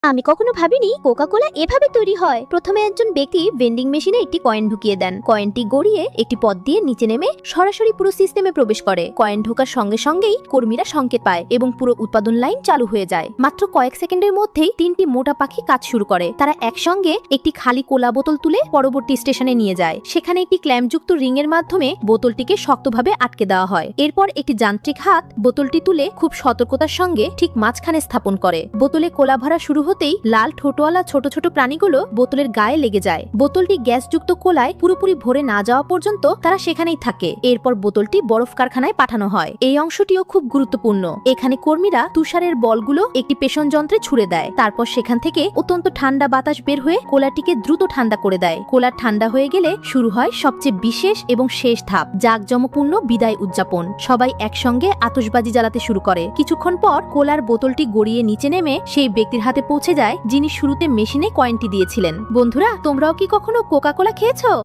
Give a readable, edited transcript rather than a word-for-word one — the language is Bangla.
আমি কখনো ভাবিনি কোকা কোলা এভাবে তৈরি হয়। প্রথমে একজন ব্যক্তি ভেন্ডিং মেশিনে একটি কয়েন ঢুকিয়ে দেন। কয়েনটি গড়িয়ে একটি পথ দিয়ে নিচে নেমে সরাসরি পুরো সিস্টেমে প্রবেশ করে। কয়েন ঢোকার সঙ্গে সঙ্গেই কর্মীরা সংকেত পায় এবং পুরো উৎপাদন লাইন চালু হয়ে যায়। মাত্র কয়েক সেকেন্ডের মধ্যেই 3টি মোটা পাখি কাজ শুরু করে। তারা একসঙ্গে একটি খালি কোলা বোতল তুলে পরবর্তী স্টেশনে নিয়ে যায়। সেখানে একটি ক্ল্যাম্পযুক্ত রিং এর মাধ্যমে বোতলটিকে শক্তভাবে আটকে দেওয়া হয়। এরপর একটি যান্ত্রিক হাত বোতলটি তুলে খুব সতর্কতার সঙ্গে ঠিক মাঝখানে স্থাপন করে। বোতলে কোলা ভরা শুরু হতেই লাল ঠোঁটওয়ালা ছোট ছোট প্রাণীগুলো বোতলের গায়ে লেগে যায়। বোতলটি গ্যাসযুক্ত কোলায় পুরোপুরি ভরে না যাওয়া পর্যন্ত তারা সেখানেই থাকে। এরপর বোতলটি বরফ কারখানায় পাঠানো হয়। এই অংশটিও খুব গুরুত্বপূর্ণ। এখানে কর্মীরা তুষারের বলগুলো একটি পেষণ যন্ত্রে ছুড়ে দেয়। তারপর সেখান থেকে অত্যন্ত ঠান্ডা বাতাস বের হয়ে কোলাটিকে দ্রুত ঠান্ডা করে দেয়। কোলা ঠান্ডা হয়ে গেলে শুরু হয় সবচেয়ে বিশেষ এবং শেষ ধাপ, জাঁকজমকপূর্ণ বিদায় উদযাপন। সবাই একসঙ্গে আতশবাজি জ্বালাতে শুরু করে। কিছুক্ষণ পর কোলার বোতলটি গড়িয়ে নিচে নেমে সেই ব্যক্তির হাতে পৌঁছে যায় যিনি শুরুতে মেশিনে কয়েনটি দিয়েছিলেন। বন্ধুরা, তোমরাও কি কখনো কোকা কোলা খেয়েছো?